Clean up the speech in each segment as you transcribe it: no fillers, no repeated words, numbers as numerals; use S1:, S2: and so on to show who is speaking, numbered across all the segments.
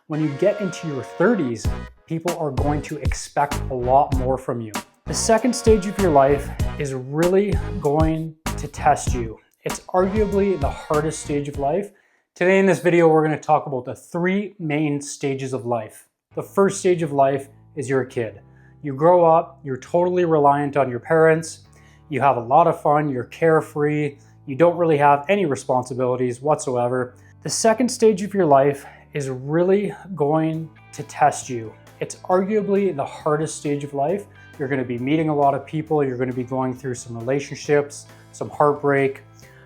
S1: When you get into your 30s, people are going to expect a lot more from you. The second stage of your life is really going to test you. It's arguably the hardest stage of life. Today in this video, we're going to talk about the three main stages of life. The first stage of life is you're a kid. You grow up, you're totally reliant on your parents, you have a lot of fun, you're carefree, you don't really have any responsibilities whatsoever. The second stage of your life is really going to test you. It's arguably the hardest stage of life. You're going to be meeting a lot of people, you're going to be going through some relationships, some heartbreak,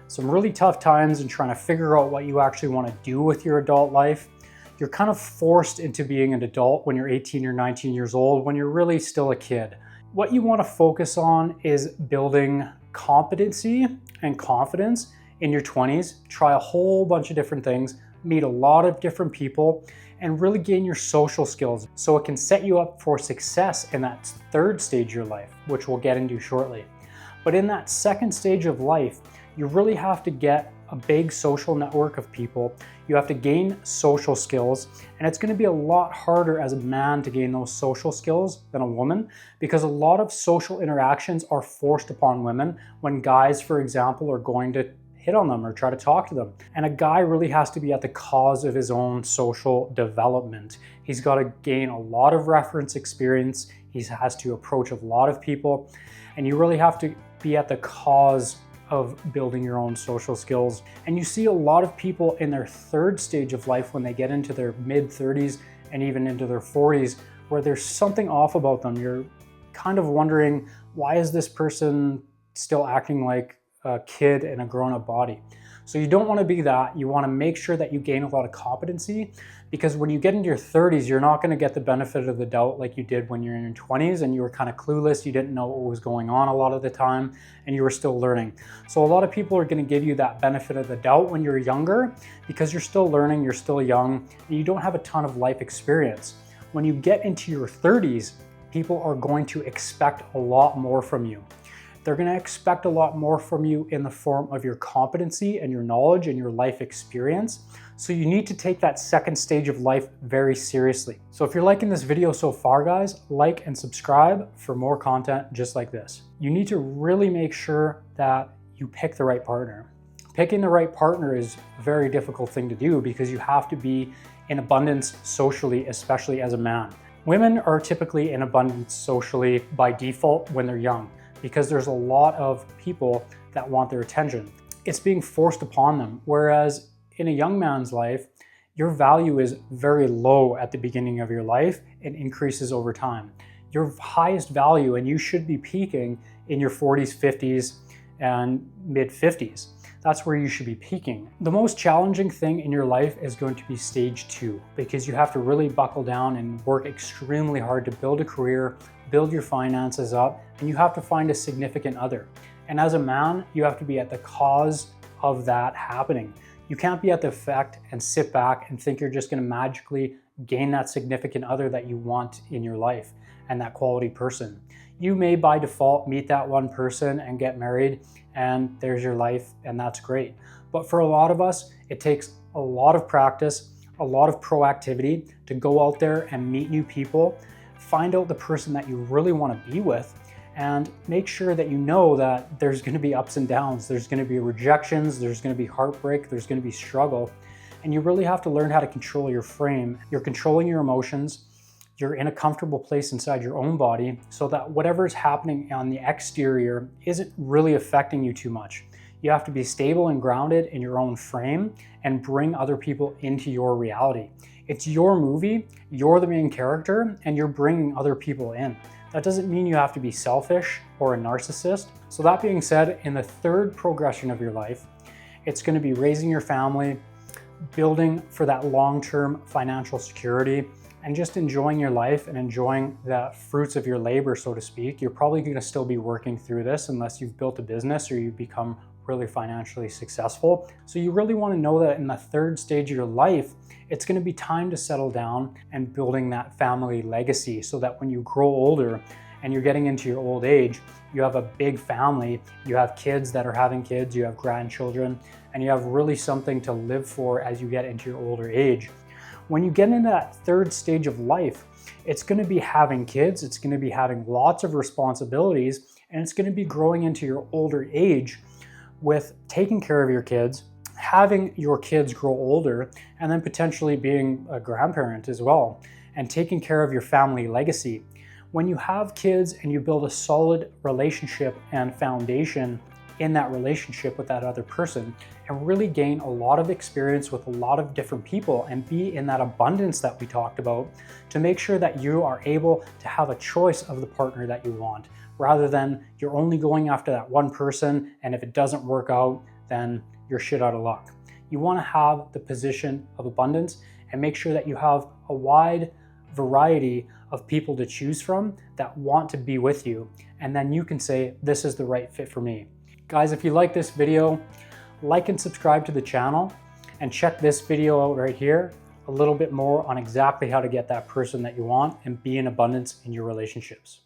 S1: some really tough times and trying to figure out what you actually want to do with your adult life. You're kind of forced into being an adult when you're 18 or 19 years old, when you're really still a kid. What you want to focus on is building competency and confidence in your 20s. Try a whole bunch of different things, meet a lot of different people, and really gain your social skills so it can set you up for success in that third stage of your life, which we'll get into shortly. But in that second stage of life, you really have to get a big social network of people. You have to gain social skills, and it's going to be a lot harder as a man to gain those social skills than a woman, because a lot of social interactions are forced upon women when guys, for example, are going to hit on them or try to talk to them. And a guy really has to be at the cause of his own social development. He's got to gain a lot of reference experience. He has to approach a lot of people, and you really have to be at the cause of building your own social skills. And you see a lot of people in their third stage of life when they get into their mid-30s and even into their 40s where there's something off about them. You're kind of wondering, why is this person still acting like a kid in a grown-up body? So you don't want to be that. You want to make sure that you gain a lot of competency, because when you get into your 30s, you're not going to get the benefit of the doubt like you did when you're in your 20s and you were kind of clueless. You didn't know what was going on a lot of the time and you were still learning. So a lot of people are going to give you that benefit of the doubt when you're younger because you're still learning, you're still young, and you don't have a ton of life experience. When you get into your 30s, people are going to expect a lot more from you. They're going to expect a lot more from you in the form of your competency and your knowledge and your life experience. So you need to take that second stage of life very seriously. So if you're liking this video so far, guys, like and subscribe for more content just like this. You need to really make sure that you pick the right partner. Picking the right partner is a very difficult thing to do because you have to be in abundance socially, especially as a man. Women are typically in abundance socially by default when they're young, because there's a lot of people that want their attention. It's being forced upon them. Whereas in a young man's life, your value is very low at the beginning of your life and increases over time. Your highest value, and you should be peaking in your 40s, 50s, and mid 50s. That's where you should be peaking. The most challenging thing in your life is going to be stage 2, because you have to really buckle down and work extremely hard to build a career, build your finances up, and you have to find a significant other. And as a man, you have to be at the cause of that happening. You can't be at the effect and sit back and think you're just going to magically gain that significant other that you want in your life and that quality person. You may by default meet that one person and get married, and there's your life, and that's great. But for a lot of us, it takes a lot of practice, a lot of proactivity to go out there and meet new people, find out the person that you really want to be with, and make sure that you know that there's going to be ups and downs, there's going to be rejections, there's going to be heartbreak, there's going to be struggle, and you really have to learn how to control your frame. You're controlling your emotions, you're in a comfortable place inside your own body so that whatever's happening on the exterior isn't really affecting you too much. You have to be stable and grounded in your own frame and bring other people into your reality. It's your movie, you're the main character, and you're bringing other people in. That doesn't mean you have to be selfish or a narcissist. So that being said, in the third progression of your life, it's going to be raising your family, building for that long-term financial security, and just enjoying your life and enjoying the fruits of your labor, so to speak. You're probably going to still be working through this unless you've built a business or you become really financially successful. So you really want to know that in the third stage of your life, it's going to be time to settle down and building that family legacy so that when you grow older and you're getting into your old age, you have a big family, you have kids that are having kids, you have grandchildren, and you have really something to live for as you get into your older age. When you get into that third stage of life, it's going to be having kids, it's going to be having lots of responsibilities, and it's going to be growing into your older age with taking care of your kids, having your kids grow older, and then potentially being a grandparent as well, and taking care of your family legacy. When you have kids and you build a solid relationship and foundation in that relationship with that other person, and really gain a lot of experience with a lot of different people and be in that abundance that we talked about, to make sure that you are able to have a choice of the partner that you want, rather than you're only going after that one person, and if it doesn't work out, then you're shit out of luck. You want to have the position of abundance and make sure that you have a wide variety of people to choose from that want to be with you, and then you can say, this is the right fit for me. Guys, if you like this video, like and subscribe to the channel, and check this video out right here, a little bit more on exactly how to get that person that you want and be in abundance in your relationships.